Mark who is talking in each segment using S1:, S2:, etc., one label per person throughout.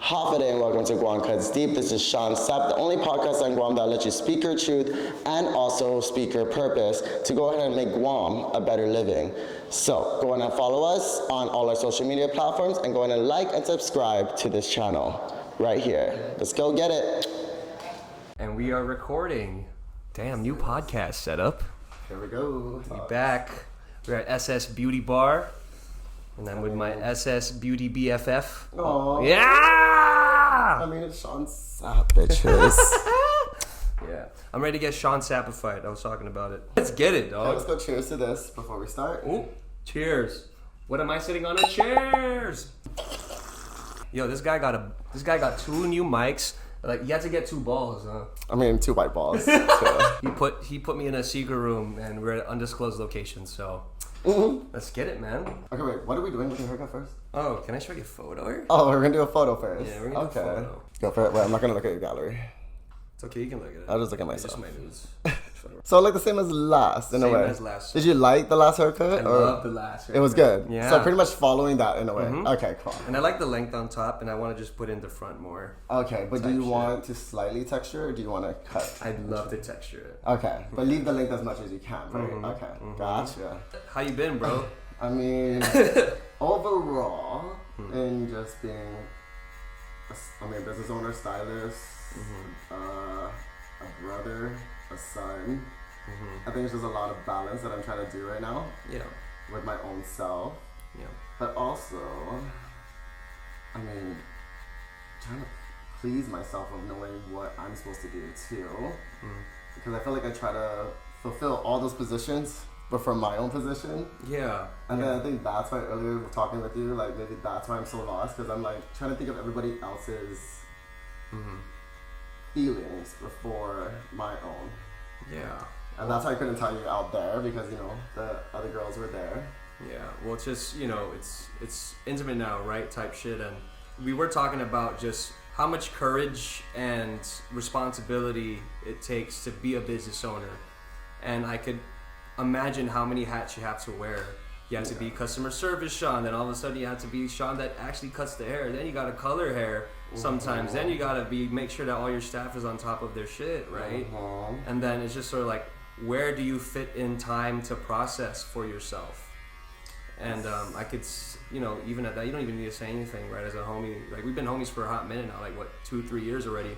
S1: Hafide and welcome to Guam Cuts Deep. This is Sean Sapp, the only podcast on Guam that lets you speak your truth and also speak your purpose to go ahead and make Guam a better living. So go ahead and follow us on all our social media platforms and go ahead and like and subscribe to this channel right here. Let's go get it.
S2: And we are recording. Damn, new podcast setup.
S1: Here we go.
S2: We back. We're at SS Beauty Bar. And I'm with my SS Beauty BFF.
S1: Oh
S2: yeah!
S1: I mean, it's Sean Sapp, bitches.
S2: Yeah. I'm ready to get Sean Sappified. I was talking about it. Let's get it, dog.
S1: Let's go cheers to this before we start.
S2: Ooh, cheers. What am I sitting on? Cheers! Yo, this guy got 2 new mics. Like, you had to get 2 balls, huh?
S1: I mean, 2 white balls.
S2: He put me in a secret room, and we're at undisclosed location, so let's get it, man.
S1: Okay, wait, what are we doing with your haircut first?
S2: Oh, can I show you a photo here?
S1: Oh, we're gonna do a photo first.
S2: Yeah, we're gonna do a photo.
S1: Go for it. Wait, I'm not gonna look at your gallery.
S2: It's okay, you can look at it.
S1: I'll just look at
S2: It's
S1: myself.
S2: just my nudes.
S1: So like the same as last, in a way.
S2: Same as last.
S1: Did you like the last haircut?
S2: I love the last haircut.
S1: It was good.
S2: Yeah.
S1: So pretty much following that in a way. Okay, cool.
S2: And I like the length on top, and I want to just put in the front more.
S1: Okay, but do you
S2: shit.
S1: want to slightly texture or do you want to cut?
S2: I'd love to texture it.
S1: Okay, but leave the length as much as you can, right? Okay, gotcha.
S2: How you been, bro?
S1: I mean, overall, in just being, a business owner, stylist, a brother, a son. I think it's just a lot of balance that I'm trying to do right now.
S2: Yeah.
S1: With my own self.
S2: Yeah.
S1: But also, I mean, trying to please myself of knowing what I'm supposed to do too. Because I feel like I try to fulfill all those positions, but from my own position.
S2: Yeah.
S1: And then I think that's why earlier talking with you, like maybe that's why I'm so lost, because I'm like trying to think of everybody else's feelings before my own.
S2: Yeah.
S1: And that's why I couldn't tell you out there, because you know the other girls were there.
S2: Yeah. Well, it's just, it's intimate now, right? Type shit. And we were talking about just how much courage and responsibility it takes to be a business owner. And I could imagine how many hats you have to wear. You have to be customer service Sean, then all of a sudden you have to be Sean that actually cuts the hair. Then you gotta color hair sometimes. Then you gotta make sure that all your staff is on top of their shit, right? And then it's just sort of like, where do you fit in time to process for yourself? And I could, even at that, you don't even need to say anything, right? As a homie, like we've been homies for a hot minute now, like what, 2-3 years already.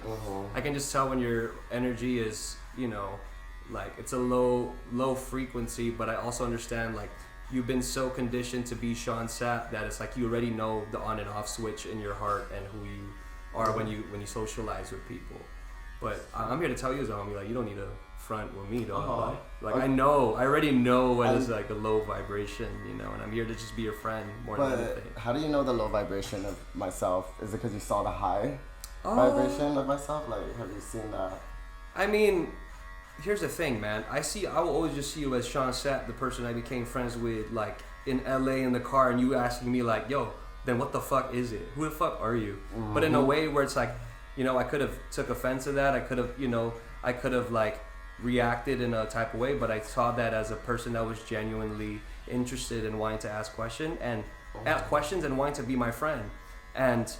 S2: I can just tell when your energy is, like it's a low frequency, but I also understand like you've been so conditioned to be Sean Sapp that it's like you already know the on and off switch in your heart and who you are when you socialize with people. But I'm here to tell you as a homie, like you don't need to front with me, dog. Like I already know when it's like a low vibration, and I'm here to just be your friend more than anything.
S1: How do you know the low vibration of myself? Is it because you saw the high vibration of myself? Like, have you seen that?
S2: I mean, here's the thing, man. I will always just see you as Sean Sapp, the person I became friends with, like in LA in the car, and you asking me like, yo, then what the fuck is it? Who the fuck are you? But in a way where it's like, I could have took offense to that. I could have like reacted in a type of way, but I saw that as a person that was genuinely interested in wanting to ask questions and wanting to be my friend. And,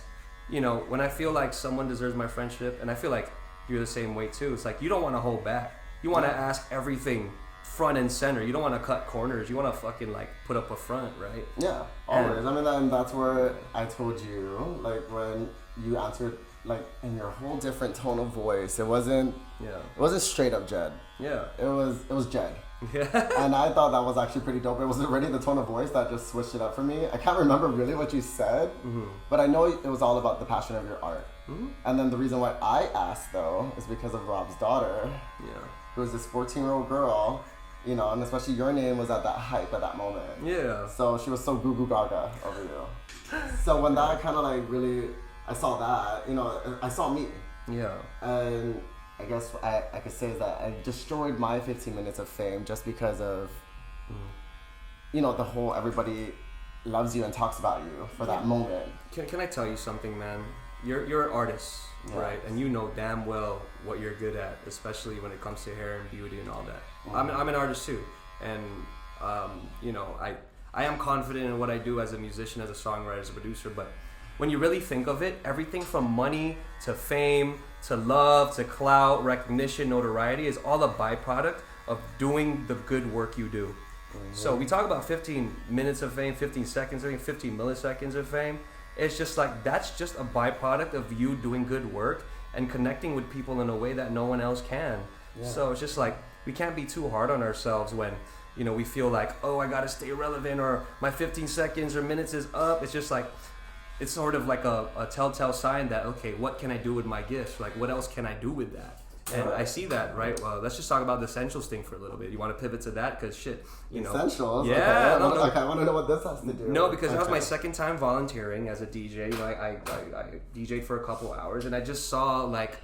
S2: when I feel like someone deserves my friendship, and I feel like you're the same way too, it's like you don't want to hold back. You want to ask everything front and center. You don't want to cut corners. You want to fucking like put up a front, right?
S1: Yeah, always. And that's where I told you, like when you answered like in your whole different tone of voice. It wasn't straight up JED.
S2: Yeah.
S1: It was JED.
S2: Yeah.
S1: And I thought that was actually pretty dope. It was already the tone of voice that just switched it up for me. I can't remember really what you said, but I know it was all about the passion of your art. And then the reason why I asked though is because of Rob's daughter. Yeah. Who was this 14-year-old girl, and especially your name was at that hype at that moment. Yeah. So she was so goo goo gaga over you. So when that kind of like really, I saw that, I saw me. Yeah. And I guess I could say that I destroyed my 15 minutes of fame just because of, the whole everybody loves you and talks about you for that moment.
S2: Can I tell you something, man? You're an artist, right? And you know damn well what you're good at, especially when it comes to hair and beauty and all that. I'm an artist too, and I am confident in what I do as a musician, as a songwriter, as a producer, but when you really think of it, everything from money to fame to love to clout, recognition, notoriety is all a byproduct of doing the good work you do. So we talk about 15 minutes of fame, 15 seconds of fame, 15 milliseconds of fame. It's just like, that's just a byproduct of you doing good work and connecting with people in a way that no one else can. Yeah. So it's just like, we can't be too hard on ourselves when, you know, we feel like, oh, I gotta stay relevant, or my 15 seconds or minutes is up. It's just like, it's sort of like a telltale sign that, okay, what can I do with my gifts? Like, what else can I do with that? And I see that, right? Well, let's just talk about the essentials thing for a little bit. You want to pivot to that? Because shit, you know.
S1: Essentials?
S2: Yeah.
S1: Okay. I want to know what this has to do.
S2: No, because that was my second time volunteering as a DJ. You know, I DJ'd for a couple hours, and I just saw, like,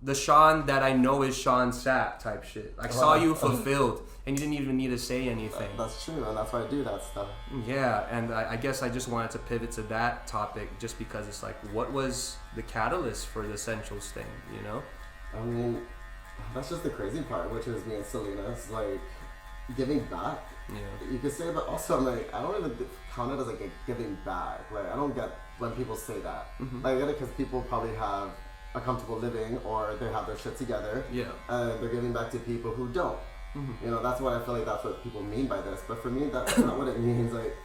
S2: the Sean that I know is Sean Sapp type shit. I saw you fulfilled, and you didn't even need to say anything.
S1: That's true, and that's why I do that stuff.
S2: Yeah, and I guess I just wanted to pivot to that topic just because it's like, what was the catalyst for the essentials thing, you know?
S1: I mean, that's just the crazy part, which is me and Selena. It's like giving back. Yeah. You could say, but also I'm like, I don't even count it as like a giving back. Like, I don't get when people say that. Mm-hmm. Like, I get it because people probably have a comfortable living or they have their shit together. Yeah. And they're giving back to people who don't. Mm-hmm. You know, that's what I feel like that's what people mean by this. But for me, that's not what it means. Like,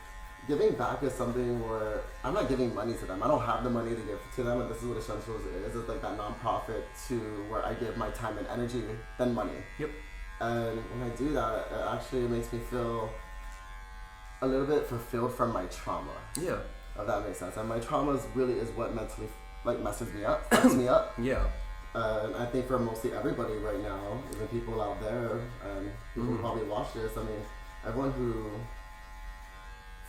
S1: giving back is something where I'm not giving money to them. I don't have the money to give to them, and this is what Essentials is. It's like that nonprofit to where I give my time and energy than money. Yep. And when I do that, it actually makes me feel a little bit fulfilled from my trauma. Yeah. If that makes sense. And my trauma really is what mentally like messes me up, fucks me up. Yeah. And I think for mostly everybody right now, even people out there, and people who probably watch this, I mean, everyone who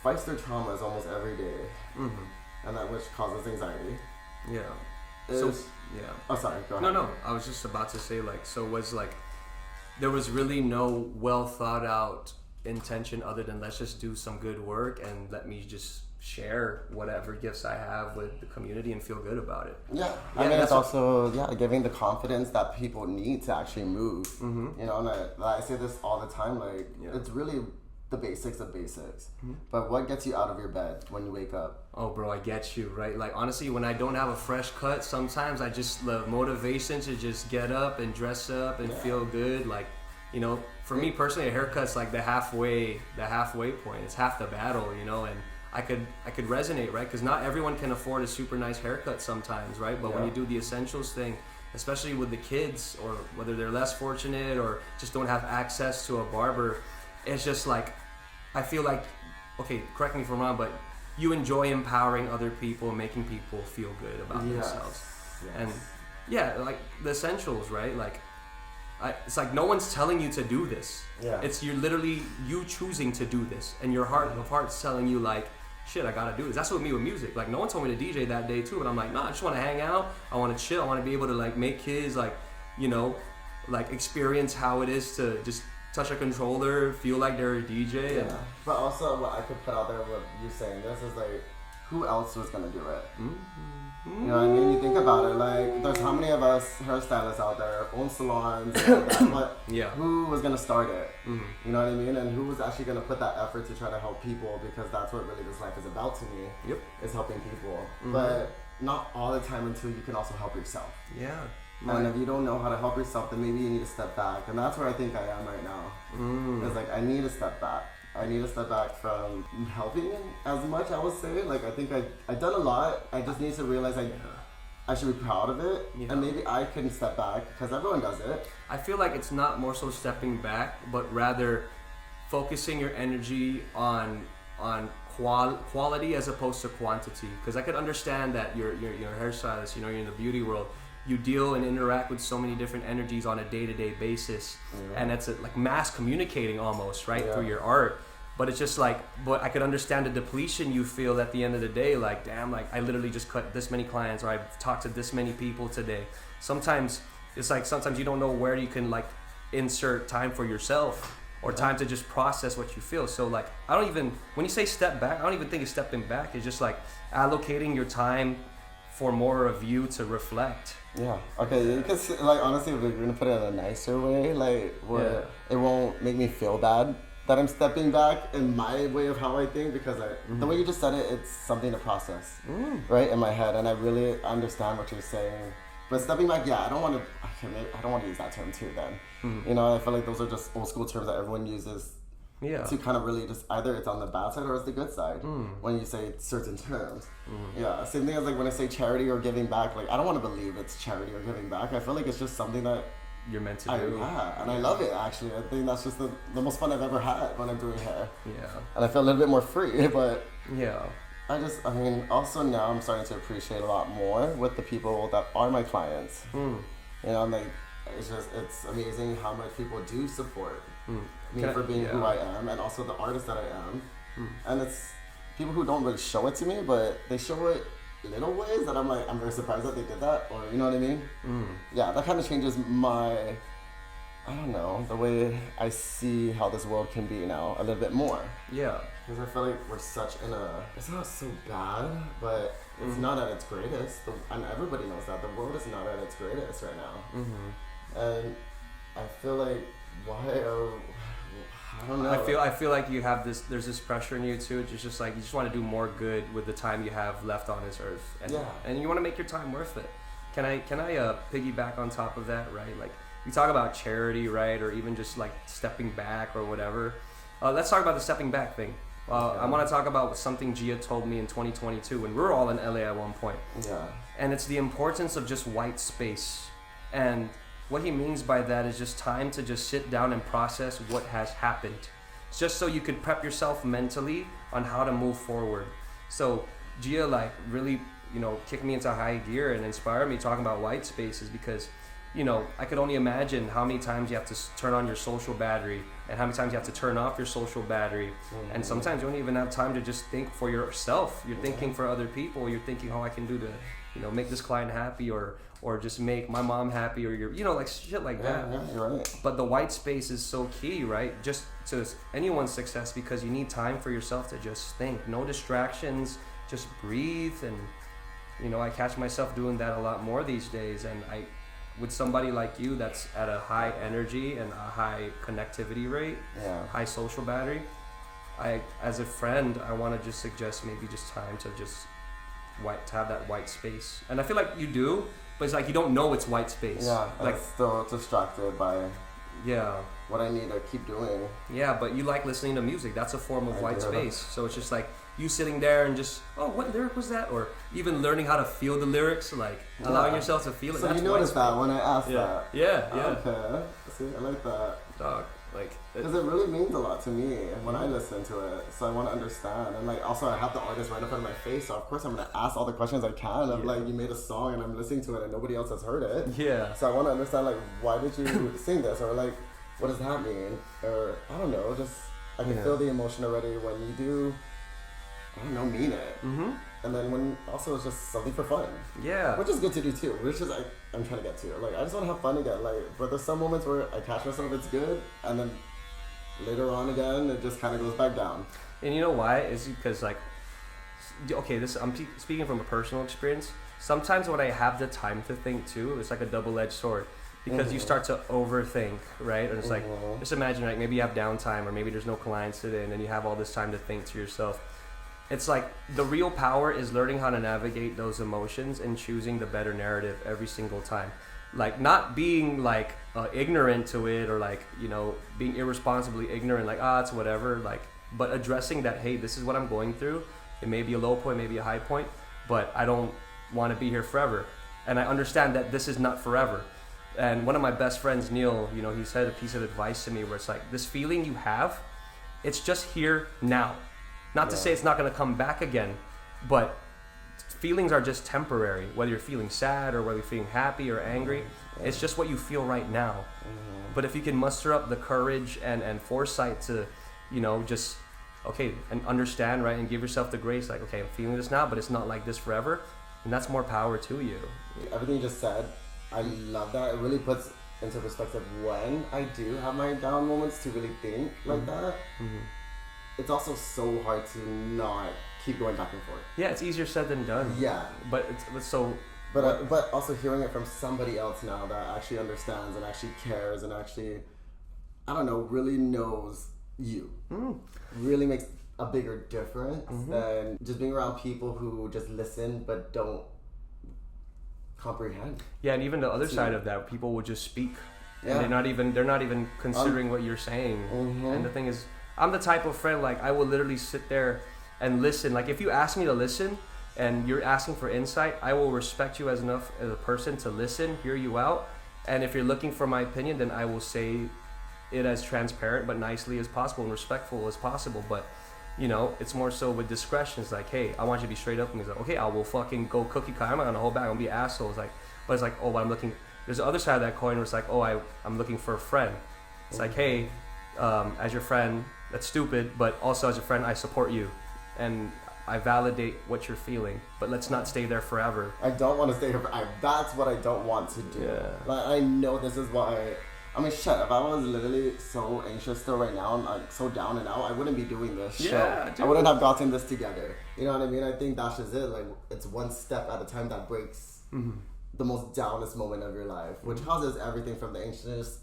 S1: fights their traumas almost every day, and that which causes anxiety. Yeah. Oh, sorry. Go ahead. No. I was just about to say, like, so was like, there was really no well thought out intention other than let's just do some good work and let me just share whatever gifts I have with the community and feel good about it. Yeah. I mean, it's also giving the confidence that people need to actually move. Mm-hmm. You know, and I say this all the time. Like, it's really the basics of basics. Mm-hmm. But what gets you out of your bed when you wake up? Oh, bro, I get you, right? Like, honestly, when I don't have a fresh cut, sometimes I just love motivation to just get up and dress up and feel good. Like, you know, for me personally, a haircut's like the halfway point. It's half the battle, you know, and I could resonate, right? Because not everyone can afford a super nice haircut sometimes, right? But when you do the essentials thing, especially with the kids, or whether they're less fortunate or just don't have access to a barber, it's just like, I feel like, okay, correct me if I'm wrong, but you enjoy empowering other people, making people feel good about themselves. Yes. And like the essentials, right? Like, it's like no one's telling you to do this. Yeah. It's you're literally you choosing to do this, and your heart's telling you like, shit, I gotta do this. That's what me with music. Like, no one told me to DJ that day too, but I'm like, nah, I just want to hang out. I want to chill. I want to be able to like make kids like, you know, like experience how it is to just touch a controller, feel like they're a DJ. Yeah. But also, what I could put out there with you saying this is like, who else was gonna do it? Mm-hmm. You know what I mean? You think about it, like, there's how many of us hairstylists out there, own salons, but who was gonna start it? Mm-hmm. You know what I mean? And who was actually gonna put that effort to try to help people? Because that's what really this life is about to me. Yep. Is helping people. Mm-hmm. But not all the time until you can also help yourself. Yeah. And if you don't know how to help yourself, then maybe you need to step back. And that's where I think I am right now. It's like, I need to step back. I need to step back from helping as much, I would say. Like, I think I've done a lot. I just need to realize I should be proud of it. Yeah. And maybe I can step back, because everyone does it. I feel like it's not more so stepping back, but rather focusing your energy on quality as opposed to quantity. Because I could understand that you're a hairstylist, you know, you're in the beauty world. You deal and interact with so many different energies on a day-to-day basis, and it's like mass communicating almost, right, through your art. But it's just like, but I could understand the depletion you feel at the end of the day. Like, damn, like I literally just cut this many clients, or I've talked to this many people today. Sometimes it's like, sometimes you don't know where you can like insert time for yourself or time to just process what you feel. So like, when you say step back, I don't even think it's stepping back. It's just like allocating your time for more of you to reflect. Yeah. Okay. Because like honestly, if we're gonna put it in a nicer way, like where it won't make me feel bad that I'm stepping back in my way of how I think, because the way you just said it, it's something to process, right, in my head, and I really understand what you're saying. But stepping back, yeah, I don't want to use that term too then. You know, I feel like those are just old school terms that everyone uses to kind of really just, either it's on the bad side or it's the good side when you say certain terms. Yeah, same thing as like when I say charity or giving back, like I don't want to believe it's charity or giving back. I feel like it's just something that
S2: you're meant to do.
S1: Yeah, and I love it actually. I think that's just the most fun I've ever had when I'm doing hair.
S2: Yeah. And
S1: I feel a little bit more free, but
S2: yeah.
S1: I mean, also now I'm starting to appreciate a lot more with the people that are my clients. You know, I'm like, it's amazing how much people do support me for being who I am, and also the artist that I am. And it's people who don't really show it to me, but they show it little ways that I'm like, I'm very surprised that they did that, or you know what I mean? Yeah, that kind of changes my, I don't know, the way I see how this world can be now a little bit more.
S2: Yeah.
S1: Because I feel like we're such in a, it's not so bad, but it's not at its greatest. And everybody knows that. The world is not at its greatest right now. And I feel like, I don't know.
S2: I feel like you have this, there's this pressure in you too. It's just like, you just want to do more good with the time you have left on this earth. And you want to make your time worth it. Can I piggyback on top of that, right? Like, you talk about charity, right? Or even just like stepping back or whatever. Let's talk about the stepping back thing. I want to talk about something Gia told me in 2022 when we were all in LA at one point.
S1: Yeah.
S2: And it's the importance of just white space. And what he means by that is just time to just sit down and process what has happened. It's just so you could prep yourself mentally on how to move forward. So Gia like really, you know, kicked me into high gear and inspired me talking about white spaces, because, you know, I could only imagine how many times you have to turn on your social battery and how many times you have to turn off your social battery. And sometimes you don't even have time to just think for yourself. You're thinking for other people. You're thinking how I can do to, you know, make this client happy, or just make my mom happy, or you know, like shit like that.
S1: Yeah, you're right.
S2: But the white space is so key, right? Just to anyone's success, because you need time for yourself to just think. No distractions, just breathe. And, you know, I catch myself doing that a lot more these days. And with somebody like you that's at a high energy and a high connectivity rate, high social battery, as a friend, I want to just suggest maybe just time to just to have that white space. And I feel like you do, but it's like you don't know it's white space.
S1: Yeah,
S2: like
S1: I'm still distracted by what I need to keep doing.
S2: Yeah, but you like listening to music. That's a form of white space. So it's just like you sitting there and just, oh, what lyric was that? Or even learning how to feel the lyrics, like allowing yourself to feel it.
S1: So
S2: that's
S1: you noticed that when I asked that?
S2: Yeah.
S1: Okay. See, I like that.
S2: Dog. Like,
S1: because it really means a lot to me when I listen to it, so I want to understand. And like, also I have the artist right in front of my face, so of course I'm gonna ask all the questions I can of like, you made a song and I'm listening to it and nobody else has heard it.
S2: Yeah.
S1: So I want to understand, like, why did you sing this, or like, what does that mean, or I don't know, just I can feel the emotion already when you do, I don't know, mean it. And then when also it's just something for fun. Yeah. Which is good to do too. Which is I'm trying to get to. Like, I just want to have fun again. Like, but there's some moments where I catch myself, it's good, and then later on again, it just kind of goes back down.
S2: And you know why? It's because like, okay, I'm speaking from a personal experience. Sometimes when I have the time to think too, it's like a double-edged sword. Because you start to overthink, right? And it's like, just imagine, like, maybe you have downtime, or maybe there's no clients today, and then you have all this time to think to yourself. It's like the real power is learning how to navigate those emotions and choosing the better narrative every single time. Like, not being like ignorant to it, or like, you know, being irresponsibly ignorant, like, it's whatever, like, but addressing that, hey, this is what I'm going through. It may be a low point, maybe a high point, but I don't want to be here forever. And I understand that this is not forever. And one of my best friends, Neil, you know, he said a piece of advice to me where it's like, this feeling you have, it's just here now. Not to say it's not going to come back again, but feelings are just temporary. Whether you're feeling sad or whether you're feeling happy or angry, it's just what you feel right now. But if you can muster up the courage and foresight to, you know, just, okay, and understand, right, and give yourself the grace, like, okay, I'm feeling this now, but it's not like this forever, and that's more power to you.
S1: Everything you just said, I love that. It really puts into perspective when I do have my down moments to really think like that. It's also so hard to not keep going back and forth.
S2: Yeah, it's easier said than done.
S1: Yeah.
S2: But it's so...
S1: But also hearing it from somebody else now that actually understands and actually cares and actually, I don't know, really knows you. Really makes a bigger difference than just being around people who just listen but don't comprehend.
S2: Yeah, and even the other side of that, people will just speak.
S1: Yeah.
S2: And they're not even considering what you're saying. And the thing is, I'm the type of friend, like, I will literally sit there and listen. Like, if you ask me to listen and you're asking for insight, I will respect you as enough as a person to listen, hear you out. And if you're looking for my opinion, then I will say it as transparent but nicely as possible and respectful as possible. But, you know, it's more so with discretion. It's like, hey, I want you to be straight up with me. It's like, okay, I will fucking go cookie cut. I'm not gonna hold back. I'm gonna be assholes. Like, but it's like, oh, but I'm looking. There's the other side of that coin where it's like, oh, I'm looking for a friend. It's like, hey, as your friend, that's stupid, but also as a friend, I support you, and I validate what you're feeling. But let's not stay there forever.
S1: I don't want to stay here. That's what I don't want to do.
S2: Yeah.
S1: Like, I know this is why. I mean, shit, if I was literally so anxious still right now and like so down and out, I wouldn't be doing this show.
S2: Dude.
S1: I wouldn't have gotten this together. You know what I mean? I think that's just it. Like, it's one step at a time that breaks the most downest moment of your life, which causes everything from the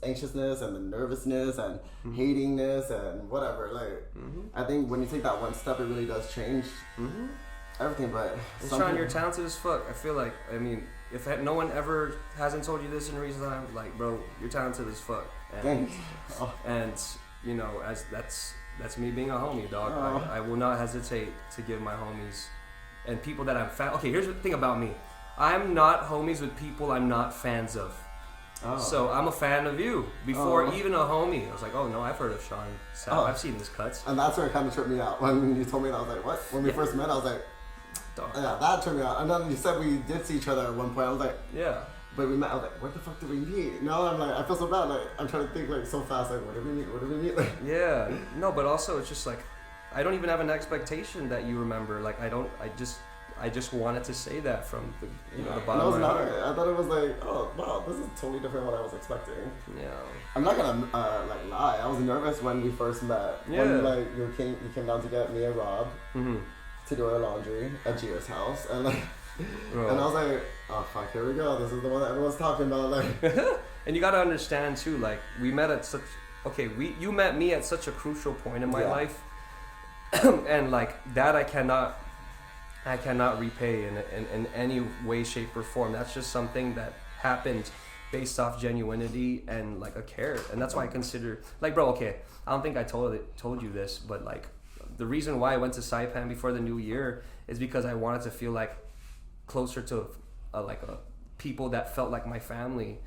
S1: anxiousness and the nervousness and hatingness and whatever. Like, I think when you take that one step, it really does change everything. But
S2: Sean, you're talented as fuck. I feel like, I mean, if no one ever hasn't told you this in recent time, like, bro, you're talented as fuck. And,
S1: thanks.
S2: And you know, as that's me being a homie, dog. I will not hesitate to give my homies and people that I'm fan. Okay, here's the thing about me. I'm not homies with people I'm not fans of. So I'm a fan of you before even a homie. I was like, oh no, I've heard of Sean Sal. I've seen his cuts.
S1: And that's where it kind of tripped me out. When you told me that, I was like, what? When we first met, I was like,
S2: Dog.
S1: yeah, that tripped me out. And then you said we did see each other at one point. I was like,
S2: yeah.
S1: But we met. I was like, where the fuck did we meet? Now I'm like, I feel so bad. Like, I'm trying to think like so fast. Like, where did we meet? Where did we meet? Like,
S2: yeah. No, but also it's just like, I don't even have an expectation that you remember. Like, I just wanted to say that from the the bottom of my heart.
S1: I thought it was like, oh wow, this is totally different than what I was expecting.
S2: Yeah.
S1: I'm not gonna like lie. I was nervous when we first met.
S2: Yeah.
S1: When like you came down to get me and Rob to do our laundry at Gio's house, and like, and I was like, oh fuck, here we go. This is the one that everyone's talking about. Like,
S2: and you gotta understand too. Like, we met at such you met me at such a crucial point in my life, and like that I cannot repay in any way, shape, or form. That's just something that happened based off genuinity and like a care. And that's why I consider, like, bro, okay, I don't think I told you this, but like the reason why I went to Saipan before the new year is because I wanted to feel like closer to a people that felt like my family,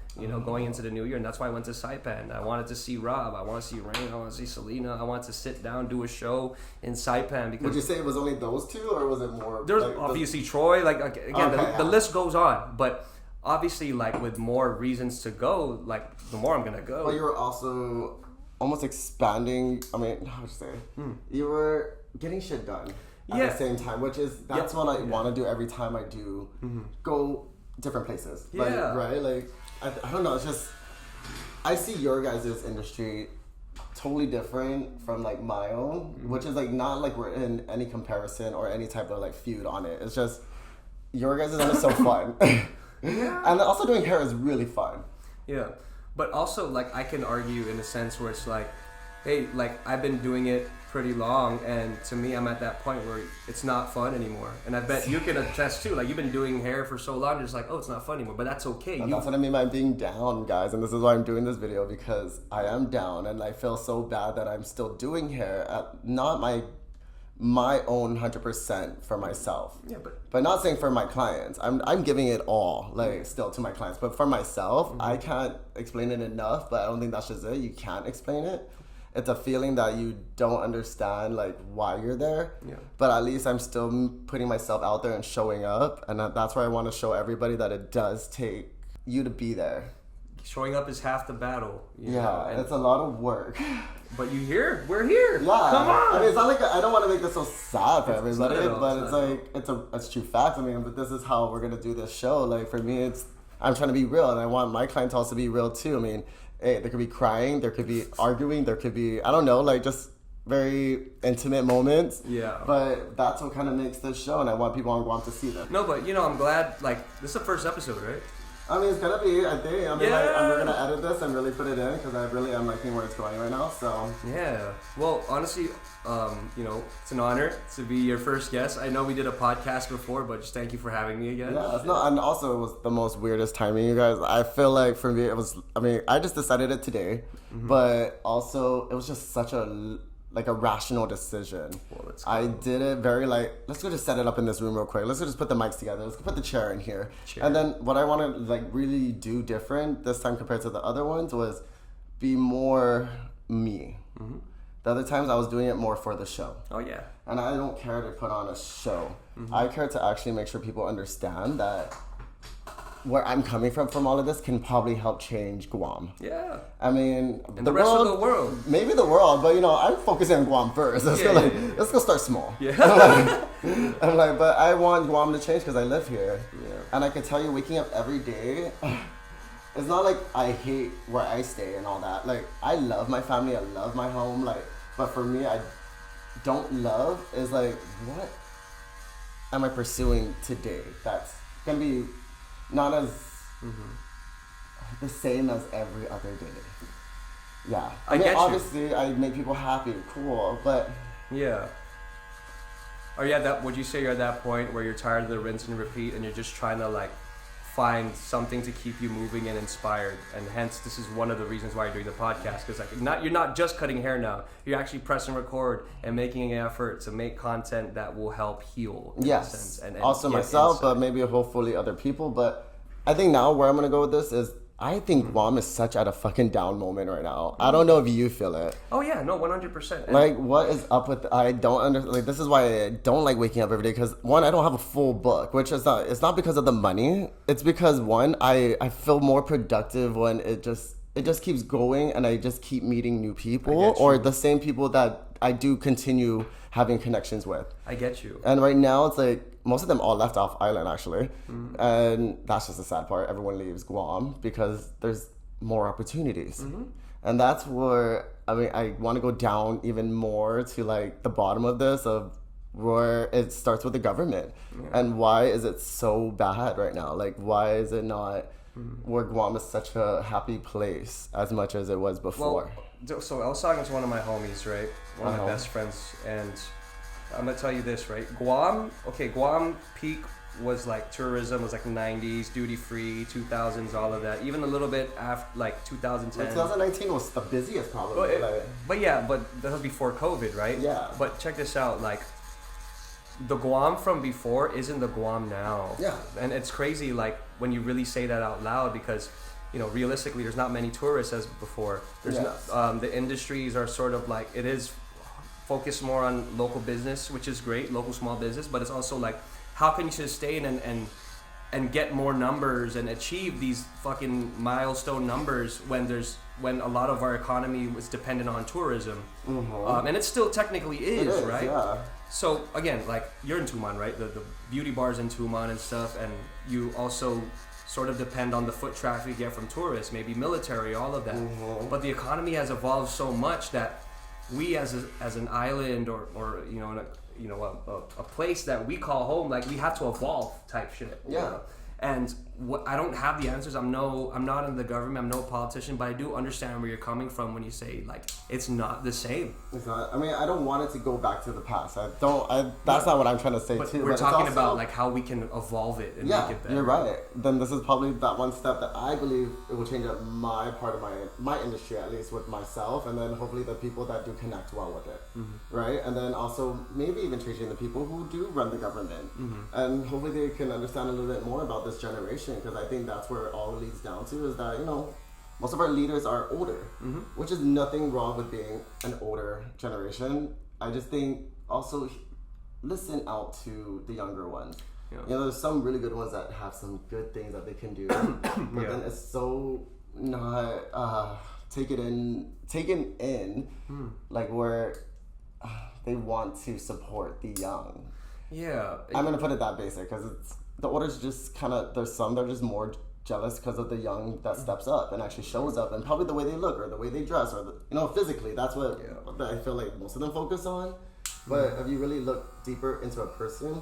S2: going into the new year. And that's why I went to Saipan. I wanted to see Rob, I want to see Rain, I want to see Selena, I want to sit down, do a show in Saipan. Because
S1: would you say it was only those two, or was it more?
S2: There's like, obviously Troy, like, again, the list goes on, but obviously, like, with more reasons to go, like, the more I'm gonna go.
S1: Well, you were also almost expanding. I mean, how would you say? You were getting shit done at the same time, which is that's what I want to do every time I do go different places. Like, right? Like, I don't know. It's just I see your guys' industry totally different from like my own, which is like not like we're in any comparison or any type of like feud on it. It's just your guys' is so fun. And also doing hair is really fun. Yeah.
S2: But also, like, I can argue in a sense where it's like, hey, like, I've been doing it pretty long, and to me, I'm at that point where it's not fun anymore. And I bet you can attest too. Like, you've been doing hair for so long, you're just like, oh, it's not fun anymore. But that's okay.
S1: And that's what I mean by being down, guys. And this is why I'm doing this video, because I am down, and I feel so bad that I'm still doing hair at not my own 100% for myself.
S2: Yeah,
S1: but not saying for my clients. I'm giving it all, like, still to my clients. But for myself, I can't explain it enough, but I don't think that's just it. You can't explain it. It's a feeling that you don't understand, like, why you're there. Yeah. But at least I'm still putting myself out there and showing up. And that's where I want to show everybody that it does take you to be there.
S2: Showing up is half the battle. You know? And
S1: it's a lot of work.
S2: But you here? We're here.
S1: Yeah.
S2: Come on.
S1: I mean, it's not like I don't want to make this so sad for everybody, but it's like it's true facts. I mean, but this is how we're gonna do this show. Like, for me, I'm trying to be real, and I want my clientele to be real too. I mean, hey, there could be crying, there could be arguing, there could be, I don't know, like, just very intimate moments. Yeah. But that's what kind of makes this show, and I want people on Guam to see that.
S2: No, but I'm glad, like, this is the first episode, right?
S1: I mean, it's gonna be, I think. I mean,
S2: Yeah.
S1: we're gonna edit this and really put it in because I really am liking where it's going right now. So
S2: Yeah. Well, honestly, it's an honor to be your first guest. I know we did a podcast before, but just thank you for having me again.
S1: yeah, it's not. And also, it was the most weirdest timing, you guys. I feel like for me, it was. I mean, I just decided it today, but also it was just such a rational decision.
S2: Well, let's go.
S1: I did it very let's go just set it up in this room real quick. Let's go just put the mics together. Let's put the chair in here. And then what I want to really do different this time compared to the other ones was be more me. The other times I was doing it more for the show.
S2: Oh yeah.
S1: And I don't care to put on a show. I care to actually make sure people understand that where I'm coming from all of this can probably help change Guam.
S2: Yeah.
S1: I mean,
S2: And the rest of the world.
S1: Maybe the world, but I'm focusing on Guam first. Let's go start small.
S2: Yeah.
S1: I'm like, but I want Guam to change because I live here.
S2: Yeah.
S1: And I can tell you, waking up every day, it's not like I hate where I stay and all that. Like, I love my family, I love my home. But for me, I don't love is what am I pursuing today? That's gonna be not as the same as every other day. Yeah. I mean,
S2: get you.
S1: obviously, I make people happy, cool, but
S2: Yeah. Are you at that? Would you say you're at that point where you're tired of the rinse and repeat, and you're just trying to find something to keep you moving and inspired? And hence, this is one of the reasons why you're doing the podcast, because you're not just cutting hair now. You're actually pressing record and making an effort to make content that will help heal. In a sense, and
S1: also
S2: get
S1: myself,
S2: insight.
S1: but maybe hopefully other people. But I think now where I'm gonna go with this is I think Guam is such at a fucking down moment right now. I don't know if you feel it.
S2: Oh yeah, no, 100%.
S1: What is up with? I don't understand. This is why I don't like waking up every day. Because one, I don't have a full book, which is not. It's not because of the money. It's because one, I feel more productive when it just keeps going, and I just keep meeting new people or the same people that I do continue having connections with.
S2: I get you.
S1: And right now, it's most of them all left off island actually, and that's just the sad part. Everyone leaves Guam because there's more opportunities, and that's where I want to go down even more to the bottom of this of where it starts with the government, and why is it so bad right now? Why is it not where Guam is such a happy place as much as it was before?
S2: Well, so I was talking to one of my homies, right? One of my best friends, and I'm gonna tell you this, right? Guam peak was tourism was 90s, duty free, 2000s, all of that. Even a little bit after 2010.
S1: 2019 was the busiest probably.
S2: But that was before COVID, right?
S1: Yeah.
S2: But check this out, the Guam from before isn't the Guam now.
S1: Yeah.
S2: And it's crazy, when you really say that out loud, because realistically, there's not many tourists as before. There's the industries are sort of it is focused more on local business, which is great, local small business, but it's also how can you sustain and get more numbers and achieve these fucking milestone numbers when a lot of our economy was dependent on tourism, and it still technically is, right?
S1: Yeah.
S2: So again, you're in Tuman, right? The beauty bars in Tuman and stuff, and you also sort of depend on the foot traffic you get from tourists, maybe military, all of that. But the economy has evolved so much that we as an island or a place that we call home, we have to evolve type shit.
S1: Yeah.
S2: And I don't have the answers. I'm not in the government. I'm no politician, but I do understand where you're coming from when you say it's not the same.
S1: It's not. I don't want it to go back to the past. That's not what I'm trying to say too.
S2: We're
S1: but
S2: talking
S1: it's also,
S2: about how we can evolve it and make it better.
S1: You're right. Then this is probably that one step that I believe it will change up my part of my industry, at least with myself, and then hopefully the people that do connect well with it, right? And then also maybe even changing the people who do run the government, and hopefully they can understand a little bit more about this generation, because I think that's where it all leads down to is that most of our leaders are older, which is nothing wrong with being an older generation. I just think also listen out to the younger ones. Yeah. There's some really good ones that have some good things that they can do, but then it's so not taken in, where they want to support the young.
S2: Yeah,
S1: I'm gonna put it that basic because the older's just kind of, there's some that are just more jealous because of the young that steps up and actually shows up, and probably the way they look or the way they dress or physically. That's what I feel like most of them focus on. But if you really look deeper into a person,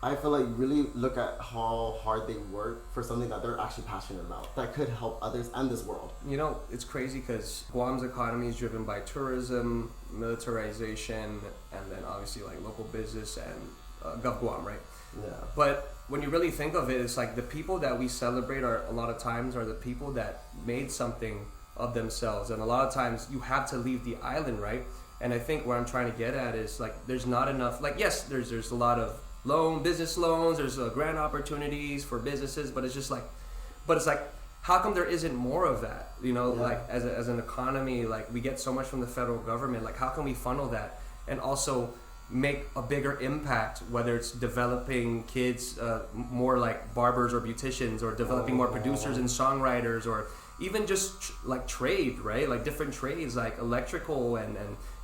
S1: I feel like really look at how hard they work for something that they're actually passionate about that could help others and this world.
S2: You know, it's crazy because Guam's economy is driven by tourism, militarization, and then obviously like local business and Gov Guam, right?
S1: Yeah.
S2: But when you really think of it, it's like the people that we celebrate are a lot of times are the people that made something of themselves, and a lot of times you have to leave the island, right? And I think what I'm trying to get at is like there's not enough. Like yes, there's a lot of business loans, there's grant opportunities for businesses, but it's just like, how come there isn't more of that? You know, like as an economy, like we get so much from the federal government, like how can we funnel that and also make a bigger impact, whether it's developing kids more like barbers or beauticians, or developing more producers and songwriters, or even just like trade, right? Like different trades like electrical and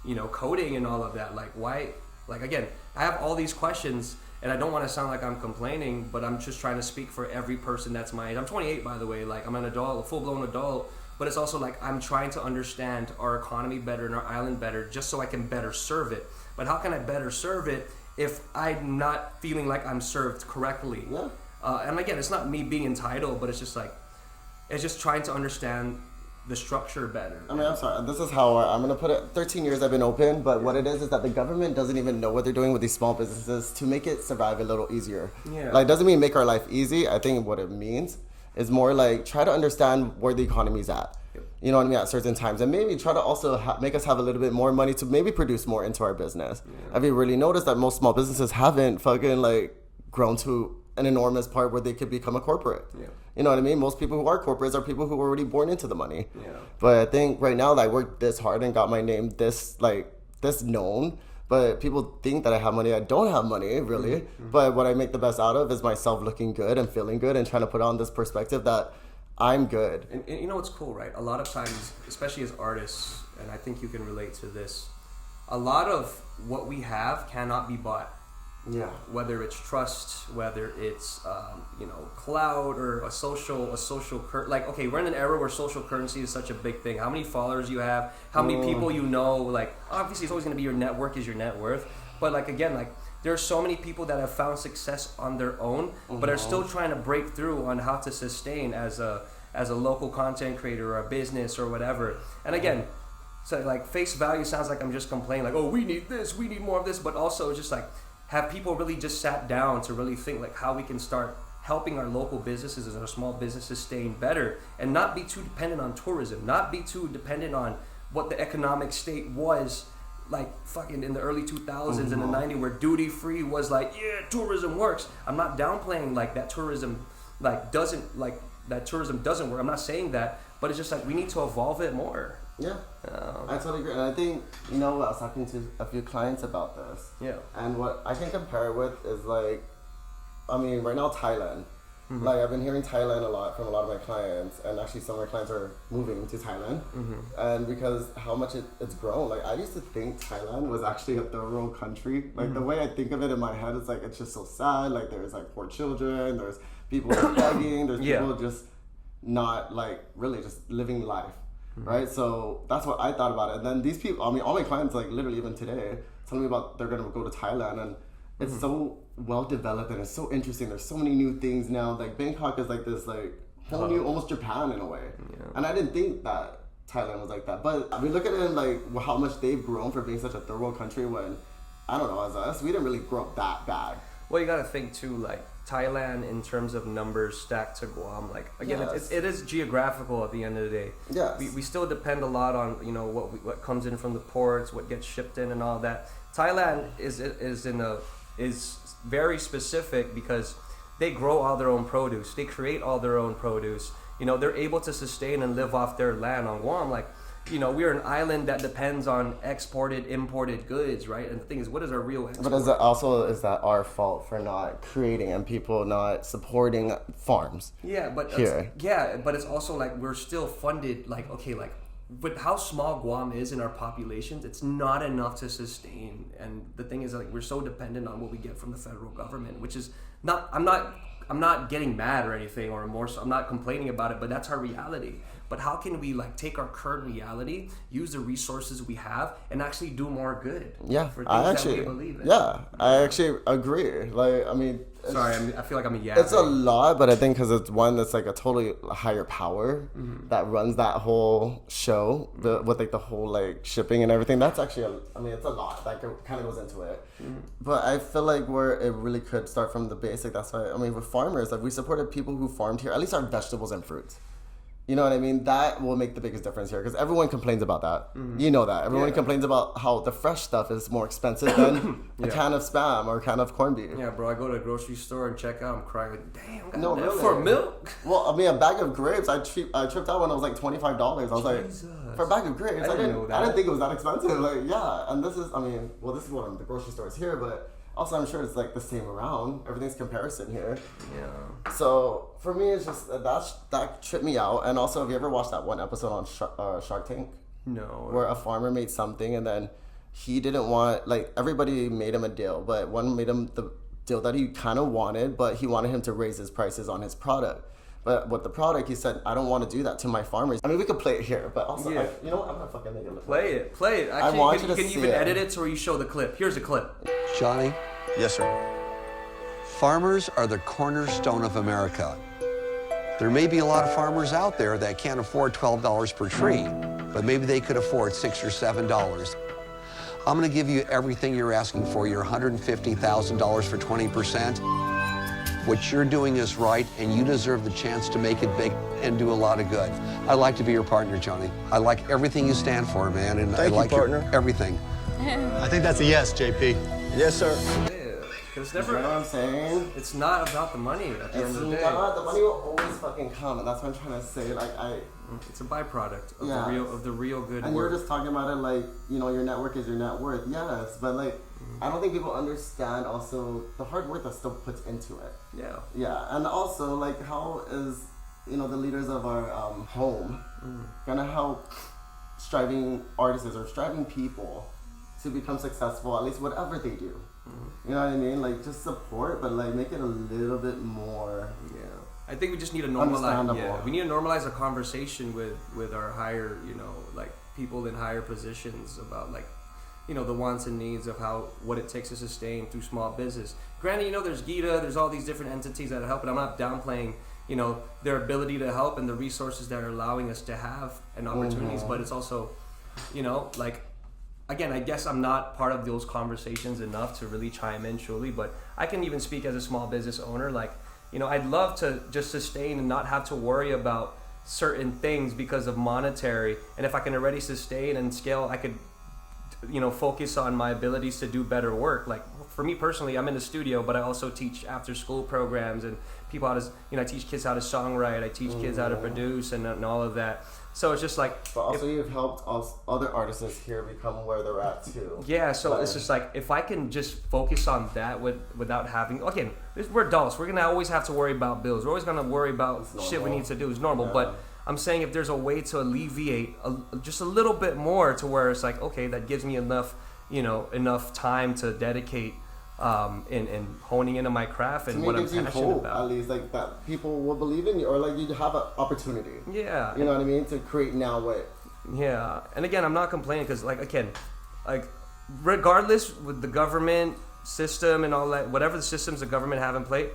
S2: you know, coding and all of that. Like why, like again, I have all these questions. And I don't want to sound like I'm complaining, but I'm just trying to speak for every person that's my age. I'm 28, by the way. Like, I'm an adult, a full-blown adult. But it's also like I'm trying to understand our economy better and our island better just so I can better serve it. But how can I better serve it if I'm not feeling like I'm served correctly?
S1: Yeah.
S2: And again, it's not me being entitled, but it's just trying to understand the structure better.
S1: I mean, I'm sorry. This is how I'm going to put it. 13 years I've been open, but what it is that the government doesn't even know what they're doing with these small businesses to make it survive a little easier.
S2: Yeah.
S1: Like, doesn't mean make our life easy. I think what it means is more like try to understand where the economy's at.
S2: Yep.
S1: You know what I mean? At certain times. And maybe try to also make us have a little bit more money to maybe produce more into our business. Yeah. Have you really noticed that most small businesses haven't fucking like grown to an enormous part where they could become a corporate? Yeah. You know what I mean? Most people who are corporates are people who were already born into the money. Yeah. But I think right now, like, I worked this hard and got my name this known. But people think that I have money. I don't have money, really. Mm-hmm. But what I make the best out of is myself looking good and feeling good and trying to put on this perspective that I'm good.
S2: And you know what's cool, right? A lot of times, especially as artists, and I think you can relate to this, a lot of what we have cannot be bought.
S1: Yeah.
S2: Whether it's trust, whether it's clout or a social like, okay, we're in an era where social currency is such a big thing. How many followers you have, how many people you know, like obviously it's always going to be your network is your net worth. But like again, like there are so many people that have found success on their own, but are still trying to break through on how to sustain as a local content creator or a business or whatever. And again, so like face value sounds like I'm just complaining like, oh, we need this, we need more of this, but also just like have people really just sat down to really think like how we can start helping our local businesses and our small businesses staying better and not be too dependent on tourism, not be too dependent on what the economic state was like fucking in the early 2000s and the 90s where duty free was like, yeah, tourism works. I'm not downplaying like that tourism doesn't work. I'm not saying that, but it's just like we need to evolve it more.
S1: Yeah, I totally agree. And I think, I was talking to a few clients about this. Yeah. And what I can compare it with is like, right now Thailand. Mm-hmm. Like I've been hearing Thailand a lot from a lot of my clients, and actually some of my clients are moving to Thailand. Mm-hmm. And because how much it's grown, like I used to think Thailand was actually a third world country. Like the way I think of it in my head is like, it's just so sad. Like there's like poor children, there's people begging, there's people just not like really just living life. Right, so that's what I thought about it. And then these people, all my clients, like literally even today, telling me about they're gonna go to Thailand, and it's so well developed and it's so interesting. There's so many new things now. Like Bangkok is like this like whole new, almost Japan in a way. Yeah. And I didn't think that Thailand was like that. But we look at it in like how much they've grown for being such a third world country when, I don't know, as us, we didn't really grow up that bad.
S2: Well, you gotta think too, like Thailand in terms of numbers stacked to Guam. Like again, it is geographical at the end of the day.
S1: Yes.
S2: We still depend a lot on what comes in from the ports, what gets shipped in, and all that. Thailand is very specific because they grow all their own produce. They create all their own produce. They're able to sustain and live off their land. On Guam, like, we're an island that depends on imported goods, right? And the thing is, what is our real export?
S1: But is that our fault for not creating and people not supporting farms?
S2: Yeah, but it's also like we're still funded. Like, okay, like, but how small Guam is in our populations, it's not enough to sustain. And the thing is, like, we're so dependent on what we get from the federal government, which is not. I'm not getting mad or anything or remorse. I'm not complaining about it, but that's our reality. But how can we like take our current reality, use the resources we have, and actually do more good?
S1: Yeah,
S2: for things that we believe in.
S1: Yeah, I actually agree. Like, I mean,
S2: sorry, I feel like I'm a yeah.
S1: It's a lot, but I think because it's one that's like a totally higher power that runs that whole show with like the whole like shipping and everything. That's actually, I mean, it's a lot that kind of goes into it. But I feel like where it really could start from the basic. That's why, I mean, with farmers, like we supported people who farmed here, at least our vegetables and fruits. You know what I mean? That will make the biggest difference here because everyone complains about that. You know that. Everyone complains about how the fresh stuff is more expensive than a can of Spam or a can of corned beef.
S2: Yeah, bro. I go to a grocery store and check out. I'm crying. Like, damn,
S1: no, really.
S2: For milk?
S1: Well, I mean, a bag of grapes, I tripped out when it was like $25. I was like, for a bag of grapes, I didn't think it was that expensive. Like, yeah. And this is, I mean, well, this is one of the grocery stores here, but also I'm sure it's like the same around. Everything's comparison here.
S2: Yeah.
S1: So for me, it's just that tripped me out. And also, have you ever watched that one episode on Shark Tank?
S2: No.
S1: Where a farmer made something and then he didn't want, like, everybody made him a deal, but one made him the deal that he kind of wanted, but he wanted him to raise his prices on his product. But with the product, he said, I don't want to do that to my farmers. I mean, we could play it here, but also,
S2: Yeah.
S1: you know what? I'm going to fucking make it look
S2: Play it. Actually,
S1: I want you to
S2: can
S1: see
S2: even
S1: it.
S2: edit it so you show the clip. Here's a clip.
S3: Johnny,
S4: Yes, sir.
S3: farmers are the cornerstone of America. There may be a lot of farmers out there that can't afford $12 per tree, but maybe they could afford $6 or $7. I'm going to give you everything you're asking for, your $150,000 for 20%. What you're doing is right, and you deserve the chance to make it big and do a lot of good. I'd like to be your partner, Johnny. I like everything you stand for, man, and I
S4: Thank you,
S3: like your
S4: partner.
S3: everything.
S4: I think that's a yes, JP. Yes, sir.
S2: Yeah. It's
S1: You know what I'm saying?
S2: It's not about the money at the end of the day.
S1: The money will always fucking come, and that's what I'm trying to say. Like,
S2: It's a byproduct of
S1: Yeah.
S2: the real good
S1: and
S2: work.
S1: you're just talking about it like, you know, your net worth is your net worth. Yes, but like, I don't think people understand also the hard work that still puts into it.
S2: Yeah.
S1: Yeah, and also like, how is, you know, the leaders of our home gonna help striving artists or striving people to become successful, at least whatever they do? You know what I mean? Like, just support, but like make it a little bit more.
S2: Yeah. I think we just need to normalize.
S1: Understandable.
S2: Yeah, we need to normalize a conversation with our higher, you know, like people in higher positions about like, you know, the wants and needs of what it takes to sustain through small business. Granted, you know, there's GED, there's all these different entities that help, and I'm not downplaying, you know, their ability to help and the resources that are allowing us to have and opportunities, but it's also, you know, like, again, I guess I'm not part of those conversations enough to really chime in truly, but I can even speak as a small business owner. Like, you know, I'd love to just sustain and not have to worry about certain things because of monetary. And if I can already sustain and scale, I could, you know, focus on my abilities to do better work. Like, for me personally, I'm in the studio, but I also teach after school programs and people how to, you know, I teach kids how to songwrite, I teach kids how to produce and all of that. So it's just like,
S1: But also, you've helped other artists here become where they're at too.
S2: yeah, so it's just like, if I can just focus on that without having, again, we're adults, we're gonna always have to worry about bills, we're always gonna worry about shit we need to do, it's normal, but I'm saying if there's a way to alleviate just a little bit more to where it's like, okay, that gives me enough, you know, enough time to dedicate in honing into my craft and what I'm passionate
S1: hope,
S2: about.
S1: at least, like, that people will believe in you, or like you have an opportunity.
S2: Yeah.
S1: You know what I mean? To create now what.
S2: Yeah, and again, I'm not complaining because, like, again, like, regardless with the government system and all that, whatever the systems the government have in place,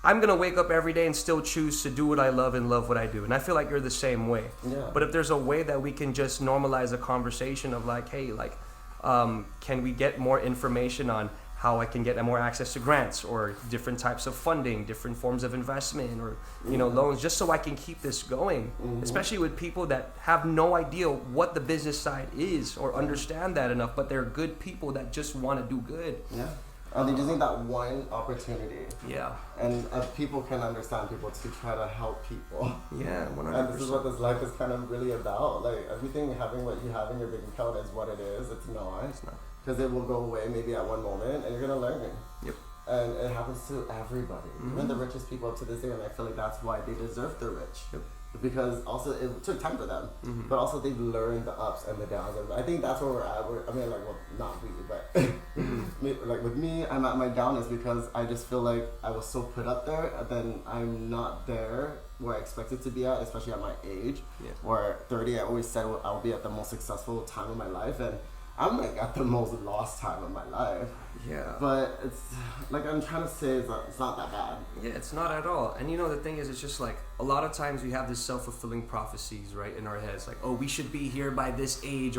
S2: I'm gonna wake up every day and still choose to do what I love and love what I do. And I feel like you're the same way.
S1: Yeah.
S2: But if there's a way that we can just normalize a conversation of like, hey, like, can we get more information on how I can get more access to grants or different types of funding, different forms of investment, or, you know, loans, just so I can keep this going, especially with people that have no idea what the business side is or understand that enough, but they're good people that just want to do good.
S1: Yeah. And they just need that one opportunity.
S2: Yeah.
S1: And people can understand people to try to help people.
S2: Yeah, 100%.
S1: And this is what this life is kind of really about. Like, everything, having what you have in your bank account is what it is. It's not.
S2: It's not.
S1: Because it will go away maybe at one moment, and you're going to learn it.
S2: Yep.
S1: And it happens to everybody. Even the richest people up to this day, and I feel like that's why they deserve the rich.
S2: Yep.
S1: because also it took time for them, but also they've learned the ups and the downs. And I think that's where we're at. I mean, like, well, not we, but like with me, I'm at my downest because I just feel like I was so put up there, and then I'm not there where I expected to be at, especially at my age.
S2: Yeah.
S1: Where at 30, I always said I'll be at the most successful time of my life, and I'm like at the most lost time of my life.
S2: Yeah.
S1: But it's like I'm trying to say, it's not that bad.
S2: Yeah, it's not at all. And you know, the thing is, it's just like a lot of times we have this self-fulfilling prophecies, right, in our heads, like, oh, we should be here by this age,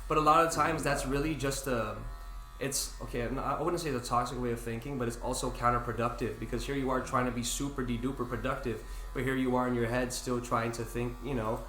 S2: but a lot of times that's really just it's okay. I wouldn't say the toxic way of thinking, but it's also counterproductive, because here you are trying to be super duper productive, but here you are in your head still trying to think, you know,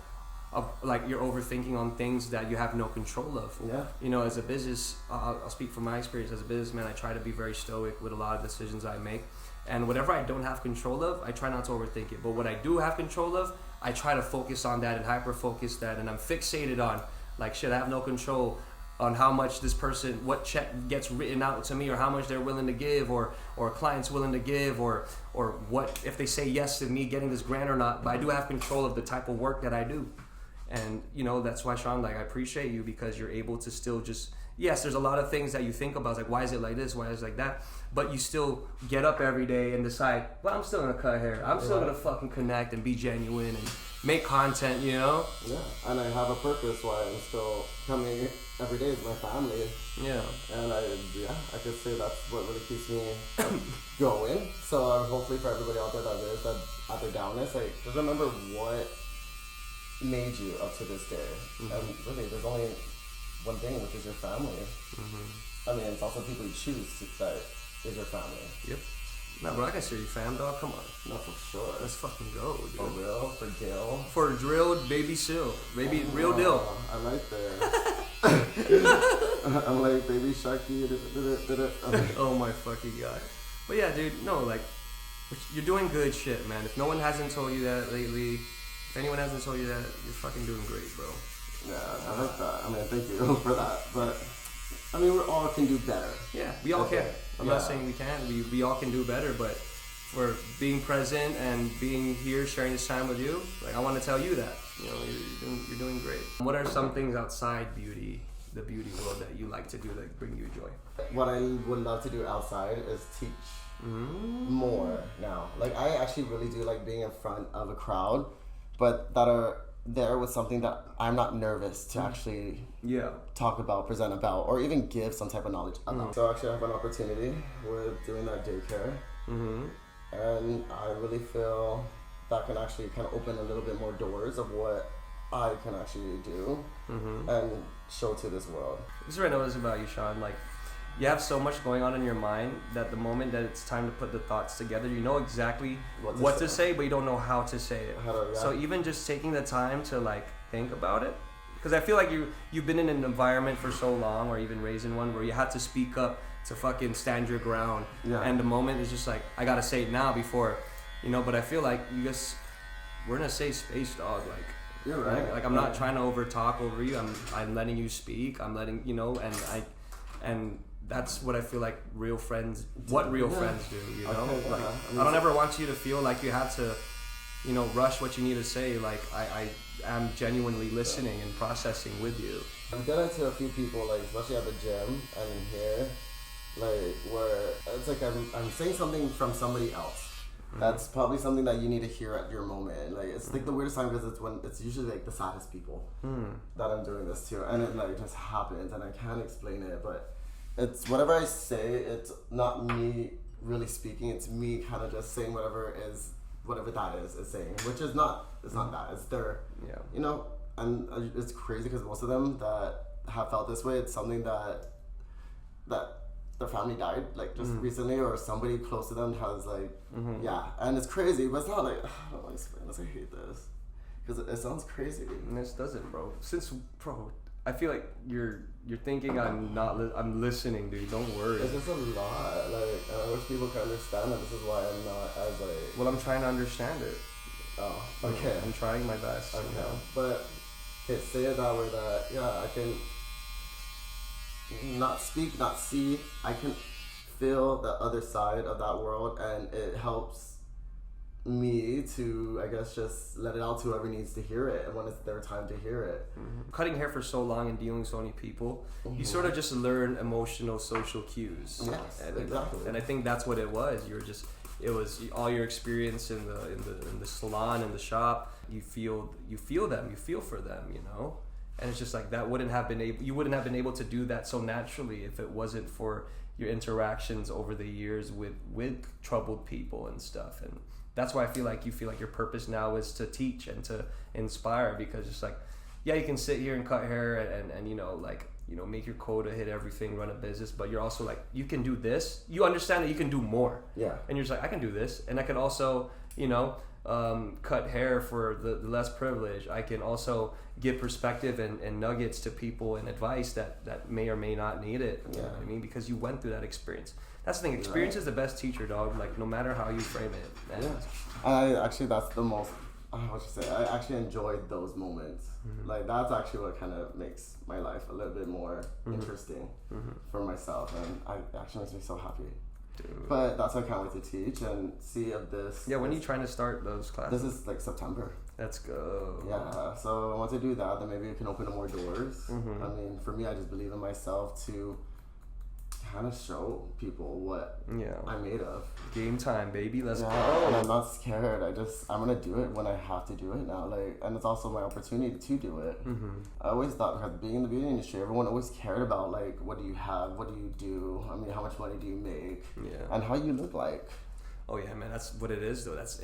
S2: like you're overthinking on things that you have no control of.
S1: Yeah.
S2: You know, as a business, I'll speak from my experience as a businessman. I try to be very stoic with a lot of decisions I make, and whatever I don't have control of, I try not to overthink it. But what I do have control of, I try to focus on that and hyper focus that, and I'm fixated on, like, shit, I have no control on how much this person, what check gets written out to me, or how much they're willing to give, or a client's willing to give, or what if they say yes to me getting this grant or not. But I do have control of the type of work that I do. And, you know, that's why, Sean, like, I appreciate you, because you're able to still just, yes, there's a lot of things that you think about, like, why is it like this, why is it like that, but you still get up every day and decide, well, I'm still gonna cut hair, I'm still gonna fucking connect and be genuine and make content, you know?
S1: Yeah, and I have a purpose why I'm still coming every day with my family.
S2: Yeah.
S1: And I could say that's what really keeps me going. So hopefully for everybody out there that is that at their downness, like, just remember what made you up to this day. And really, there's only one thing, which is your family. I mean, it's also people you choose that is your family.
S2: Yep. Nah, bro, I can see you, fam, dog. Come on.
S1: No, for sure.
S2: Let's fucking go, dude.
S1: For real, for Gil.
S2: For drilled baby Sil. Baby, real deal.
S1: I like that. I'm like, baby Sharky.
S2: Oh my fucking god. But yeah, dude, no, like, you're doing good shit, man. If no one hasn't told you that lately, if anyone hasn't told you that, you're fucking doing great, bro.
S1: Yeah, I like that. I mean, thank you for that. But, I mean, we all can do better.
S2: Yeah, we all can. I'm not saying we can't. We all can do better, but for being present and being here, sharing this time with you, like, I want to tell you that, you know, you're doing great. What are some things outside beauty, the beauty world, that you like to do that bring you joy?
S1: What I would love to do outside is teach more now. Like, I actually really do like being in front of a crowd, but that are there with something that I'm not nervous to actually talk about, present about, or even give some type of knowledge about. So actually I have an opportunity with doing that daycare, and I really feel that can actually kind of open a little bit more doors of what I can actually do and show to this world.
S2: This is what I notice about you, Sean. Like, you have so much going on in your mind that the moment that it's time to put the thoughts together, you know exactly what to say, but you don't know how to say it. So even just taking the time to, like, think about it, because I feel like you've been in an environment for so long, or even raised in one, where you had to speak up to fucking stand your ground. And the moment is just like, I gotta say it now before, you know. But I feel like we're in a safe space, dog. Like,
S1: you're right.
S2: Like, I'm not trying to over talk over you. I'm letting you speak. I'm letting, you know, and that's what I feel like real friends do, you know? Like, I don't ever want you to feel like you have to, you know, rush what you need to say. Like, I am genuinely listening and processing with you.
S1: I've done it to a few people, like, especially at the gym and in here, like, where it's like I'm saying something from somebody else. That's probably something that you need to hear at your moment. Like, it's like the weirdest time, because it's usually like the saddest people that I'm doing this to, and it like just happens, and I can't explain it, but it's whatever I say, it's not me really speaking, it's me kind of just saying whatever that is saying, which is not, it's not that, it's their, you know, and it's crazy because most of them that have felt this way, it's something that their family died, like, just recently, or somebody close to them has, like, and it's crazy, but it's not like, I don't want to explain this, I hate this, because it sounds crazy.
S2: And this doesn't, bro. Bro, I feel like you're thinking I'm listening, dude. Don't worry.
S1: It's just a lot. Like, I wish people could understand that. This is why I'm not as like.
S2: Well, I'm trying to understand it.
S1: Oh, okay.
S2: I'm trying my best.
S1: Okay,
S2: you know?
S1: but say it that way. That I can not speak, not see. I can feel the other side of that world, and it helps me to, I guess, just let it out to whoever needs to hear it and when it's their time to hear it.
S2: Cutting hair for so long and dealing with so many people, you sort of just learn emotional social cues.
S1: Yes,
S2: and,
S1: exactly.
S2: And I think that's what it was. It was all your experience in the salon, in the shop. You feel them, you feel for them, you know. And it's just like you wouldn't have been able to do that so naturally if it wasn't for your interactions over the years with troubled people and stuff. And that's why I feel like your purpose now is to teach and to inspire, because it's like, yeah, you can sit here and cut hair and make your quota, hit everything, run a business, but you're also like, you can do this. You understand that you can do more.
S1: Yeah.
S2: And you're just like, I can do this, and I can also, cut hair for the less privileged. I can also give perspective and nuggets to people and advice that may or may not need it. You know what I mean? Because you went through that experience. That's the thing. Experience is the best teacher, dog. Like, no matter how you frame it. Man.
S1: Yeah. That's the most. I actually enjoyed those moments. Like, that's actually what kind of makes my life a little bit more interesting for myself, and it actually makes me so happy.
S2: Dude.
S1: But that's why I can't wait to teach and see if this.
S2: Yeah, when are you trying to start those classes?
S1: This is like September.
S2: Let's go.
S1: Yeah, so once I do that, then maybe it can open up more doors. I mean, for me, I just believe in myself to kind of show people what I'm made of.
S2: Game time, baby. Let's go.
S1: And I'm not scared. I'm gonna do it when I have to do it now. Like, and it's also my opportunity to do it. I always thought, because being in the beauty industry, everyone always cared about, like, what do you have, what do you do? I mean, how much money do you make? And how you look like.
S2: Oh yeah, man. That's what it is, though. That's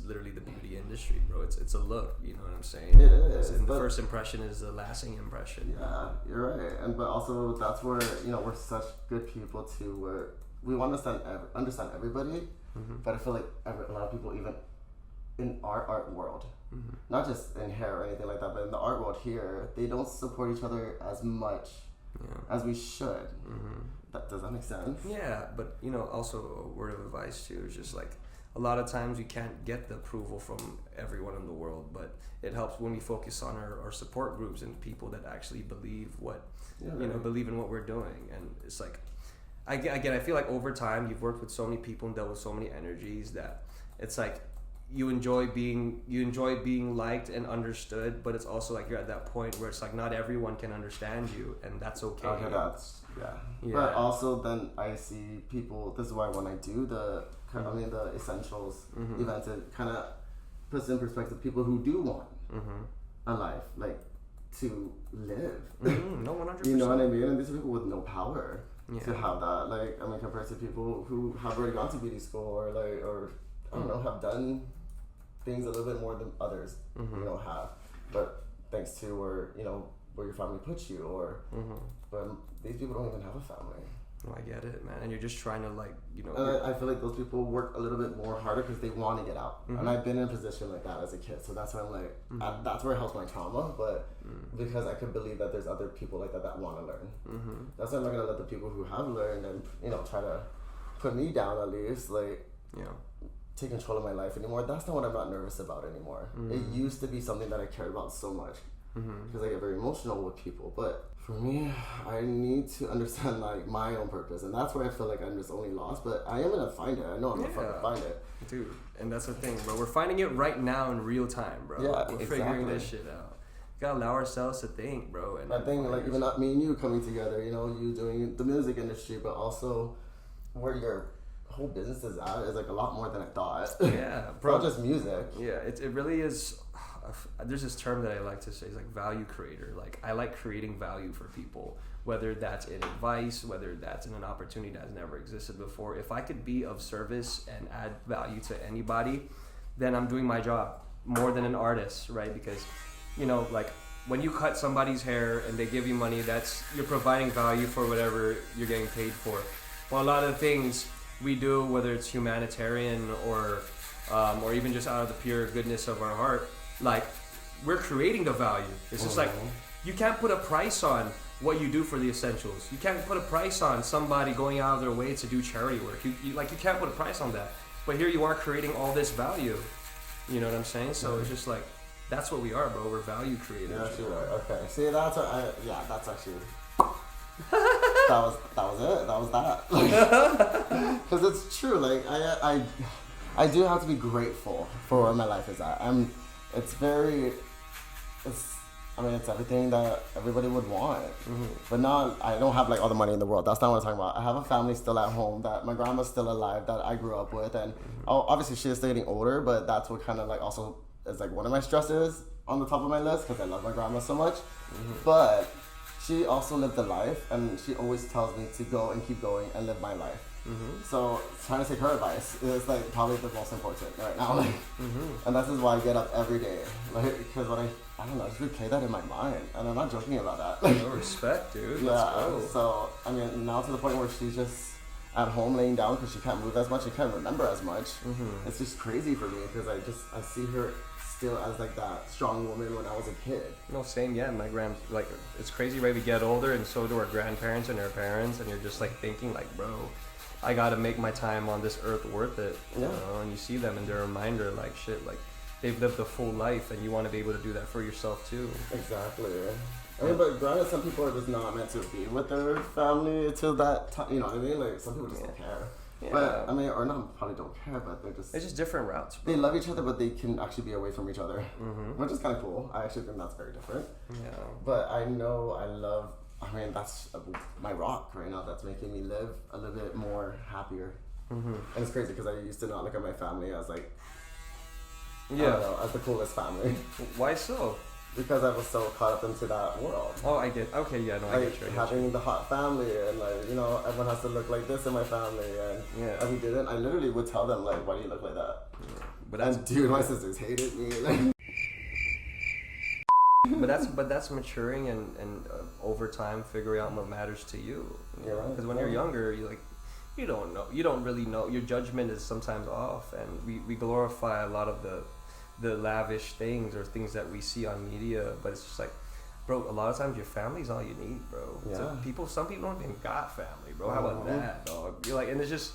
S2: literally the beauty industry, bro. It's a look. You know what I'm saying?
S1: It is.
S2: And the first impression is the lasting impression.
S1: Yeah, you're right. But also that's where we're such good people too, where we want to understand everybody. But I feel like a lot of people, even in our art world, not just in hair or anything like that, but in the art world here, they don't support each other as much as we should. Does that make sense?
S2: Yeah, but also a word of advice too is just like, a lot of times we can't get the approval from everyone in the world, but it helps when we focus on our support groups and people that actually believe believe in what we're doing. And it's like, I feel like over time you've worked with so many people and dealt with so many energies that it's like you enjoy being liked and understood, but it's also like you're at that point where it's like not everyone can understand you, and that's okay.
S1: But also then I see people. This is why when I do the essentials events, it kind of puts in perspective people who do want a life, like, to live.
S2: No, 100%.
S1: You know what I mean? And these are people with no power to have that. Like, I mean, compared to people who have already gone to beauty school or I don't know, have done things a little bit more than others, have. But thanks to where your family puts you, but these people don't even have a family.
S2: Oh, I get it, man. And you're just trying to, like,
S1: And I feel like those people work a little bit more harder because they want to get out. And I've been in a position like that as a kid, so that's why I'm like, that's where it helps my trauma. But because I could believe that there's other people like that want to learn. That's why I'm not gonna let the people who have learned and try to put me down, at least, like, take control of my life anymore. That's not what I'm not nervous about anymore. It used to be something that I cared about so much because I get very emotional with people. But for me, I need to understand, like, my own purpose, and that's where I feel like I'm just only lost. But I am gonna find it. I know I'm gonna fucking find it,
S2: dude. And that's the thing, bro. We're finding it right now in real time, bro.
S1: Yeah,
S2: we're figuring this shit out. We gotta allow ourselves to think, bro. And
S1: I think, like, even not me and you coming together, you doing the music industry, but also where your whole business is at is like a lot more than I thought.
S2: Yeah, bro.
S1: Not just music.
S2: Yeah, it really is. There's this term that I like to say, is like value creator. Like, I like creating value for people, whether that's in advice, whether that's in an opportunity that has never existed before. If I could be of service and add value to anybody, then I'm doing my job more than an artist, right? Because, like, when you cut somebody's hair and they give you money, you're providing value for whatever you're getting paid for. Well, a lot of things we do, whether it's humanitarian or even just out of the pure goodness of our heart, like, we're creating the value. It's just like, you can't put a price on what you do for the essentials. You can't put a price on somebody going out of their way to do charity work. You can't put a price on that. But here you are creating all this value. You know what I'm saying? So it's just like, that's what we are, bro. We're value creators.
S1: Yeah, sure. Okay. See, that's actually. that was it. That was that. Because it's true. Like, I do have to be grateful for where my life is at. It's everything that everybody would want. But not, I don't have like all the money in the world. That's not what I'm talking about. I have a family still at home, that my grandma's still alive, that I grew up with. And obviously she is still getting older, but that's what kind of like also is like one of my stresses on the top of my list, because I love my grandma so much. But she also lived a life, and she always tells me to go and keep going and live my life. So trying to take her advice is like probably the most important right now. Like, and this is why I get up every day, like, because when I don't know, I just replay that in my mind, and I'm not joking about that.
S2: No respect, dude.
S1: Yeah.
S2: Let's go.
S1: So I mean, now to the point where she's just at home laying down because she can't move as much, she can't remember as much. It's just crazy for me because I see her still as like that strong woman when I was a kid.
S2: No, same. Yeah, my grand, like, it's crazy, right? We get older, and so do our grandparents and our parents, and you're just like thinking, like, bro, I gotta make my time on this earth worth it. You know, and you see them, and they're a reminder, like, shit, like, they've lived a full life, and you want to be able to do that for yourself too.
S1: Exactly. I mean, but granted, some people are just not meant to be with their family till that time. You know what I mean? Like, some people just don't care.
S2: Yeah.
S1: But I mean, or not, probably don't care, but
S2: It's just different routes, bro.
S1: they love each other, but they can actually be away from each other, which is kind of cool. I actually think that's very different.
S2: Yeah.
S1: But I know I mean, that's my rock right now. That's making me live a little bit more happier. And it's crazy because I used to not look at my family as like, I don't know, as the coolest family.
S2: Why so?
S1: Because I was so caught up into that world.
S2: Oh, I get. Okay, yeah, no, I
S1: Like
S2: get you.
S1: having the hot family and like, you know, everyone has to look like this in my family, and if we didn't, I literally would tell them like, why do you look like that?
S2: But that's,
S1: and dude, my sisters hated me. Like,
S2: but that's maturing and over time figuring out what matters to you.
S1: Yeah, right.
S2: Because when you're younger, you don't know. You don't really know. Your judgment is sometimes off, and we glorify a lot of the lavish things or things that we see on media, but it's just like, bro, a lot of times your family's all you need, bro.
S1: Yeah.
S2: So some people don't even got family, bro. How about that, dog? You're like, and it's just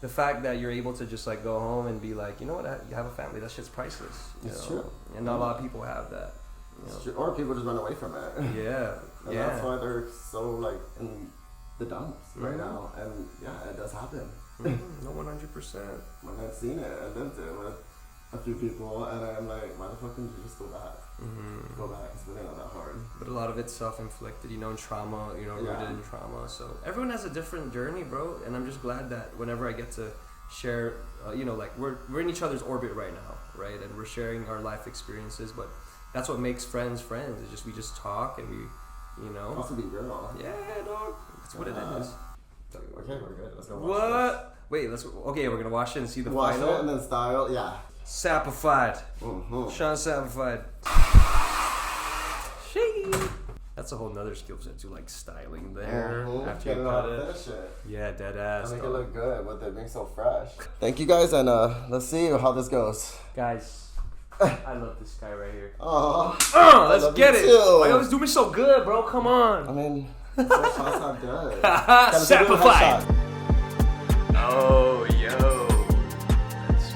S2: the fact that you're able to just like go home and be like, you know what, you have a family. That shit's priceless.
S1: It's
S2: know?
S1: true.
S2: And not a lot of people have that.
S1: it's true. Or people just run away from it.
S2: Yeah.
S1: And that's why they're so like in the dumps right now. And yeah, it does happen.
S2: No, 100%.
S1: When I've seen it, I lived it with a few people, and I'm like, why the fuck didn't you just go back? Go back, it's really not that hard.
S2: But a lot of it's self-inflicted, and trauma, rooted in trauma. So everyone has a different journey, bro. And I'm just glad that whenever I get to share, like we're in each other's orbit right now, right? And we're sharing our life experiences. But that's what makes friends friends. It's just we just talk and we,
S1: Also be real.
S2: Yeah, dog. That's what it is.
S1: Okay, we're good. Let's go watch
S2: What? Wait, we're gonna watch it and see the
S1: this. Watch
S2: final.
S1: it and then style, yeah.
S2: Sappified. Sean Sappified. That's a whole nother skill set too, like styling there after you cut it.
S1: Finish it.
S2: Yeah, dead ass.
S1: Make it look good with it being so fresh. Thank you guys, and let's see how this goes.
S2: Guys, I love this guy right here.
S1: Oh,
S2: let's get it. Why you always do me so good, bro? Come on.
S1: I mean, that's not good.
S2: Sappified. Oh, yo. Let's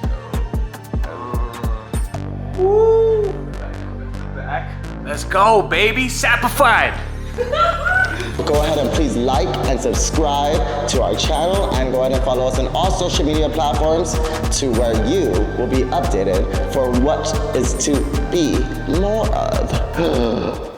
S2: go. Woo. Back. Let's go, baby. Sappified.
S1: Go ahead and please like and subscribe to our channel, and go ahead and follow us on all social media platforms to where you will be updated for what is to be more of.